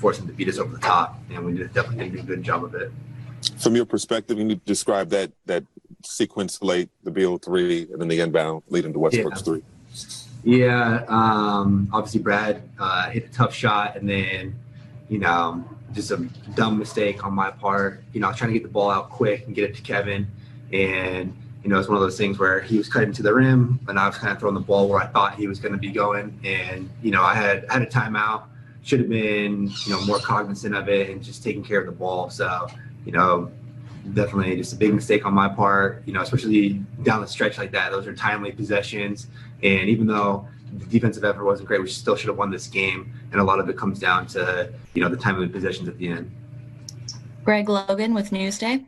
force them to beat us over the top, and we definitely did a good job of it. From your perspective, you need to describe that sequence late, the Beal 3, and then the inbound leading to Westbrook's 3. Yeah, obviously Brad hit a tough shot, and then, just a dumb mistake on my part. I was trying to get the ball out quick and get it to Kevin, and it's one of those things where he was cutting to the rim, and I was kind of throwing the ball where I thought he was going to be going, and I had a timeout. Should have been more cognizant of it and just taking care of the ball. So definitely just a big mistake on my part. Especially down the stretch like that. Those are timely possessions, and even though the defensive effort wasn't great, we still should have won this game. And a lot of it comes down to the timely possessions at the end. Greg Logan with Newsday.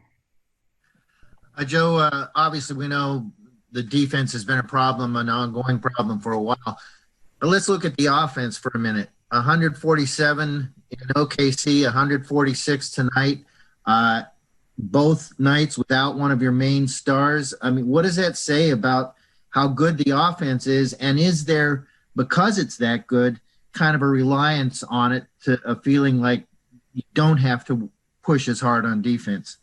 Joe, obviously we know the defense has been a problem, an ongoing problem for a while. But let's look at the offense for a minute. 147 in OKC, 146 tonight. Both nights without one of your main stars. I mean, what does that say about how good the offense is? And is there, because it's that good, kind of a reliance on it, to a feeling like you don't have to push as hard on defense?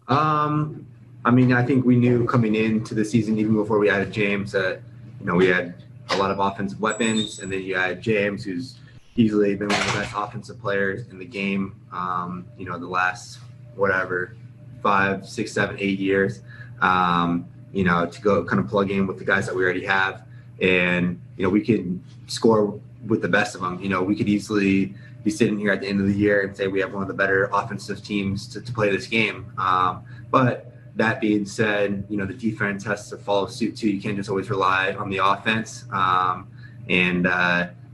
I think we knew coming into the season, even before we added James, that we had a lot of offensive weapons, and then you had James, who's easily been one of the best offensive players in the game. The last 5, 6, 7, 8 years. To go kind of plug in with the guys that we already have, and we can score with the best of them. We could easily be sitting here at the end of the year and say we have one of the better offensive teams to play this game. But that being said, the defense has to follow suit too. You can't just always rely on the offense. I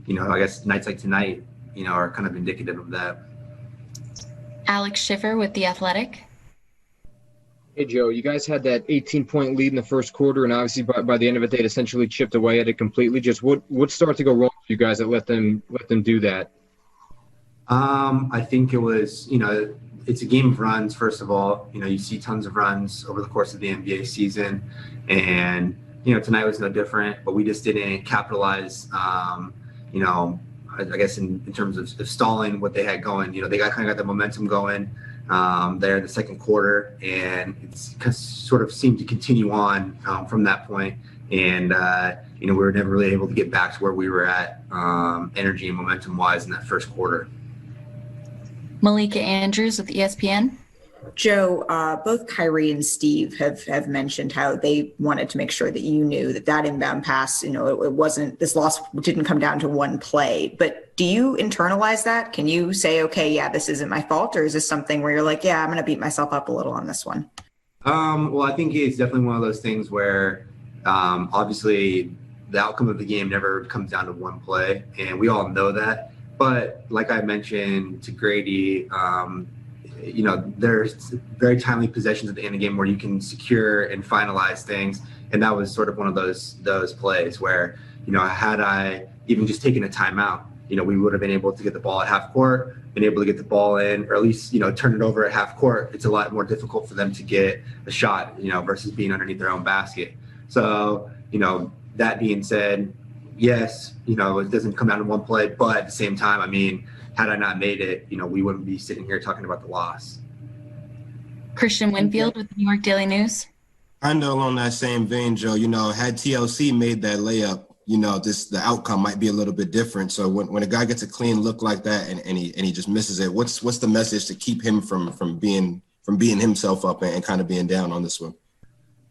guess nights like tonight, are kind of indicative of that. Alex Schiffer with The Athletic. Hey, Joe, you guys had that 18-point lead in the first quarter, and obviously by the end of it, they'd essentially chipped away at it completely. Just what started to go wrong for you guys that let them do that? I think it was, it's a game of runs, first of all. You see tons of runs over the course of the NBA season, and, tonight was no different, but we just didn't capitalize, I guess in terms of stalling what they had going. They got the momentum going there in the second quarter, and it's sort of seemed to continue on from that point. And we were never really able to get back to where we were at energy and momentum wise in that first quarter. Malika Andrews with ESPN. Joe, both Kyrie and Steve have mentioned how they wanted to make sure that you knew that inbound pass, it wasn't, this loss didn't come down to one play. But do you internalize that? Can you say, okay, yeah, this isn't my fault? Or is this something where you're like, yeah, I'm going to beat myself up a little on this one? Well, I think it's definitely one of those things where obviously the outcome of the game never comes down to one play. And we all know that. But like I mentioned to Grady, there's very timely possessions at the end of the game where you can secure and finalize things. And that was sort of one of those plays where, had I even just taken a timeout, we would have been able to get the ball at half court, been able to get the ball in, or at least, turn it over at half court. It's a lot more difficult for them to get a shot, versus being underneath their own basket. So, that being said, yes, it doesn't come down to one play, but at the same time, had I not made it, we wouldn't be sitting here talking about the loss. Christian Winfield with the New York Daily News. Kind of along that same vein, Joe, had TLC made that layup, the outcome might be a little bit different. So when a guy gets a clean look like that and he just misses it, what's the message to keep him from being himself up and kind of being down on this one?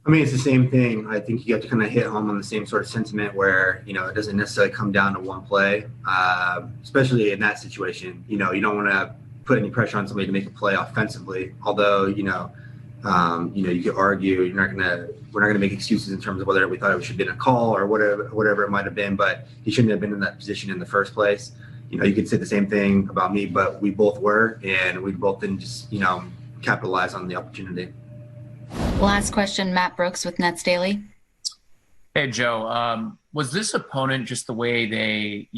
It's the same thing. I think you have to kind of hit home on the same sort of sentiment where, it doesn't necessarily come down to one play, especially in that situation. You don't want to put any pressure on somebody to make a play offensively. Although, you could argue we're not gonna make excuses in terms of whether we thought it should have been a call or whatever it might have been, but he shouldn't have been in that position in the first place. You could say the same thing about me, but we both were, and we both didn't just, capitalize on the opportunity. Last question, Matt Brooks with Nets Daily. Hey, Joe. Was this opponent just the way they,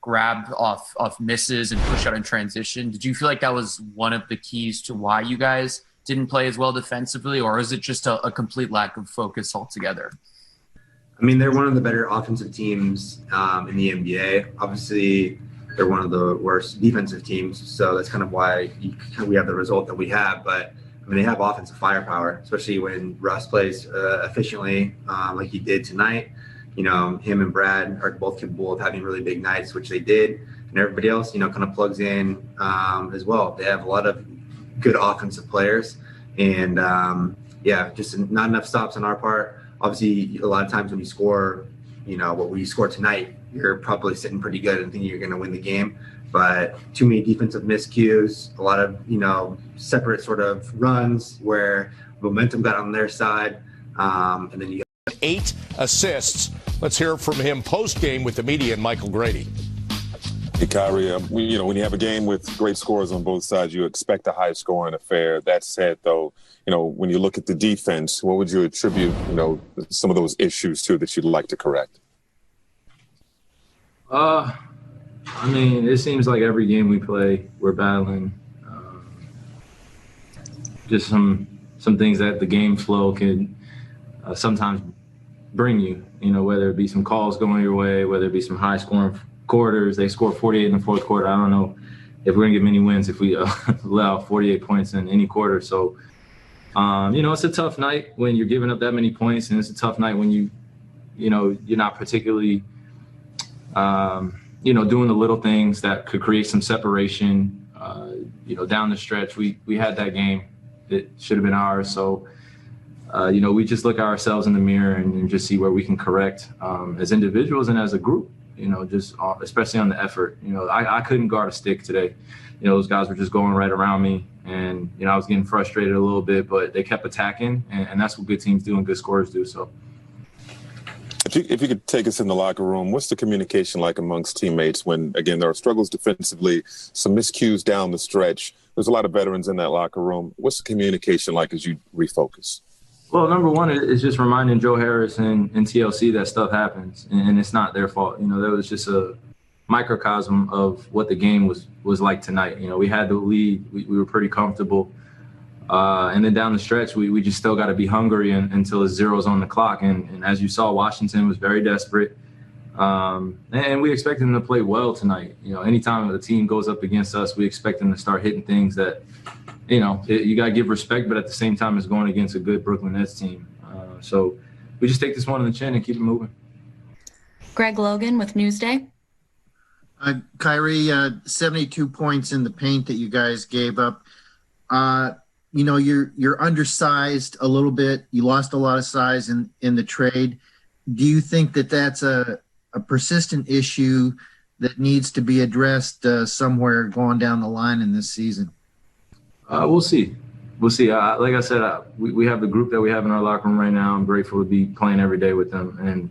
grabbed off misses and push out in transition? Did you feel like that was one of the keys to why you guys didn't play as well defensively, or is it just a complete lack of focus altogether? They're one of the better offensive teams in the NBA. Obviously, they're one of the worst defensive teams. So that's kind of why we have the result that we have. But I mean, they have offensive firepower, especially when Russ plays efficiently like he did tonight. You know, him and Brad are both capable of having really big nights, which they did. And everybody else, you know, kind of plugs in as well. They have a lot of good offensive players. And, just not enough stops on our part. Obviously, a lot of times when you score, you know, what we score tonight, you're probably sitting pretty good and thinking you're going to win the game. But too many defensive miscues, a lot of, you know, separate sort of runs where momentum got on their side. And then you got 8 assists. Let's hear from him post-game with the media and Michael Grady. Hey, Kyrie, you know, when you have a game with great scores on both sides, you expect a high-scoring affair. That said, though, you know, when you look at the defense, what would you attribute, you know, some of those issues to that you'd like to correct? I mean, it seems like every game we play, we're battling just some things that the game flow can sometimes bring you, you know, whether it be some calls going your way, whether it be some high-scoring quarters. They scored 48 in the fourth quarter. I don't know if we're going to get many wins if we allow 48 points in any quarter. So, you know, it's a tough night when you're giving up that many points, and it's a tough night when you know, you're not particularly you know, doing the little things that could create some separation. You know, down the stretch, we had that game that should have been ours. So, you know, we just look at ourselves in the mirror and just see where we can correct as individuals and as a group, you know, just especially on the effort. You know, I couldn't guard a stick today. You know, those guys were just going right around me. And, you know, I was getting frustrated a little bit, but they kept attacking. And that's what good teams do and good scorers do. So. If you could take us in the locker room, what's the communication like amongst teammates when, again, there are struggles defensively, some miscues down the stretch? There's a lot of veterans in that locker room. What's the communication like as you refocus? Well, number one is just reminding Joe Harris and TLC that stuff happens, and it's not their fault. You know, that was just a microcosm of what the game was like tonight. You know, we had the lead. We were pretty comfortable. And then down the stretch, we just still got to be hungry until it's zeros on the clock. And as you saw, Washington was very desperate. And we expect them to play well tonight. You know, anytime the team goes up against us, we expect them to start hitting things that, you know, you got to give respect, but at the same time, it's going against a good Brooklyn Nets team. So we just take this one on the chin and keep it moving. Greg Logan with Newsday. Kyrie, 72 points in the paint that you guys gave up. You know, you're undersized a little bit. You lost a lot of size in the trade. Do you think that that's a persistent issue that needs to be addressed somewhere going down the line in this season? We'll see. We'll see. Like I said, we have the group that we have in our locker room right now. I'm grateful to be playing every day with them. And,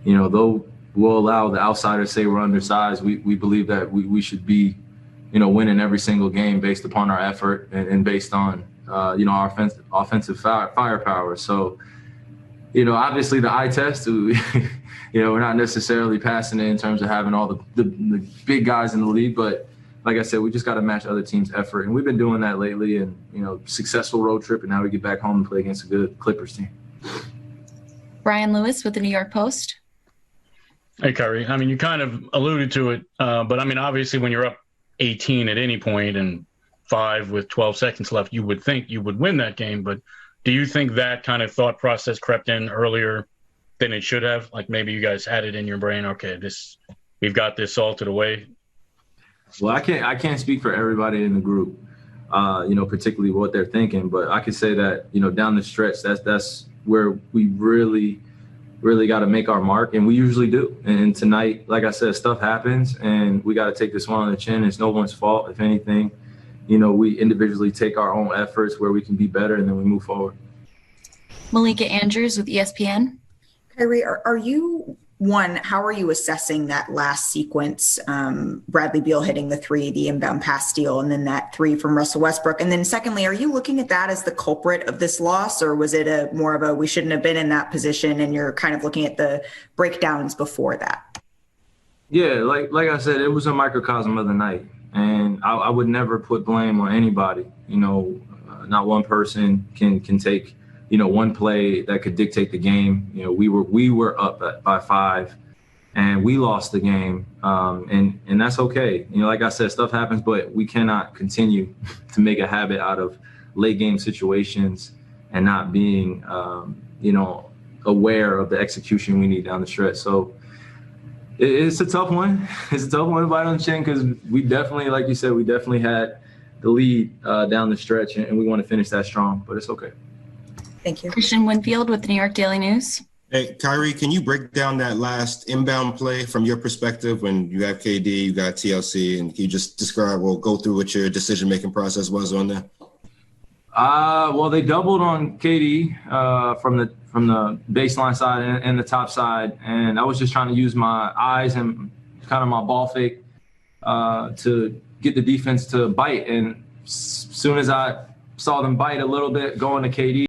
you know, though we'll allow the outsiders say we're undersized, we believe that we should be, you know, winning every single game based upon our effort and based on, you know, our offensive firepower. So, you know, obviously the eye test, you know, we're not necessarily passing it in terms of having all the big guys in the league. But like I said, we just got to match other teams' effort. And we've been doing that lately and, you know, successful road trip. And now we get back home and play against a good Clippers team. Brian Lewis with the New York Post. Hey, Kyrie. I mean, you kind of alluded to it. But, I mean, obviously when you're up 18 at any point and 5 with 12 seconds left, you would think you would win that game. But do you think that kind of thought process crept in earlier than it should have? Like maybe you guys had it in your brain, okay, we've got this salted away. Well, I can't speak for everybody in the group, you know, particularly what they're thinking. But I can say that, you know, down the stretch, that's where we really got to make our mark, and we usually do. And tonight, like I said, stuff happens, and we got to take this one on the chin. It's no one's fault. If anything, you know, we individually take our own efforts where we can be better, and then we move forward. Malika Andrews with ESPN. Kyrie, how are you assessing that last sequence? Bradley Beal hitting the 3, the inbound pass steal, and then that 3 from Russell Westbrook. And then secondly, are you looking at that as the culprit of this loss, or was it more of a we shouldn't have been in that position, and you're kind of looking at the breakdowns before that? Yeah, like I said, it was a microcosm of the night, and I would never put blame on anybody. You know, not one person can take, you know, one play that could dictate the game. You know, we were up by 5, and we lost the game, and that's okay. You know, like I said, stuff happens, but we cannot continue to make a habit out of late game situations and not being, aware of the execution we need down the stretch. So it's a tough one. It's a tough one to bite on the chin because we definitely, like you said, we definitely had the lead down the stretch, and we want to finish that strong, but it's okay. Thank you. Christian Winfield with the New York Daily News. Hey, Kyrie, can you break down that last inbound play from your perspective when you have KD, you got TLC, and can you just describe or go through what your decision-making process was on that? Well, they doubled on KD from the baseline side and the top side, and I was just trying to use my eyes and kind of my ball fake to get the defense to bite. And as soon as I saw them bite a little bit going to KD,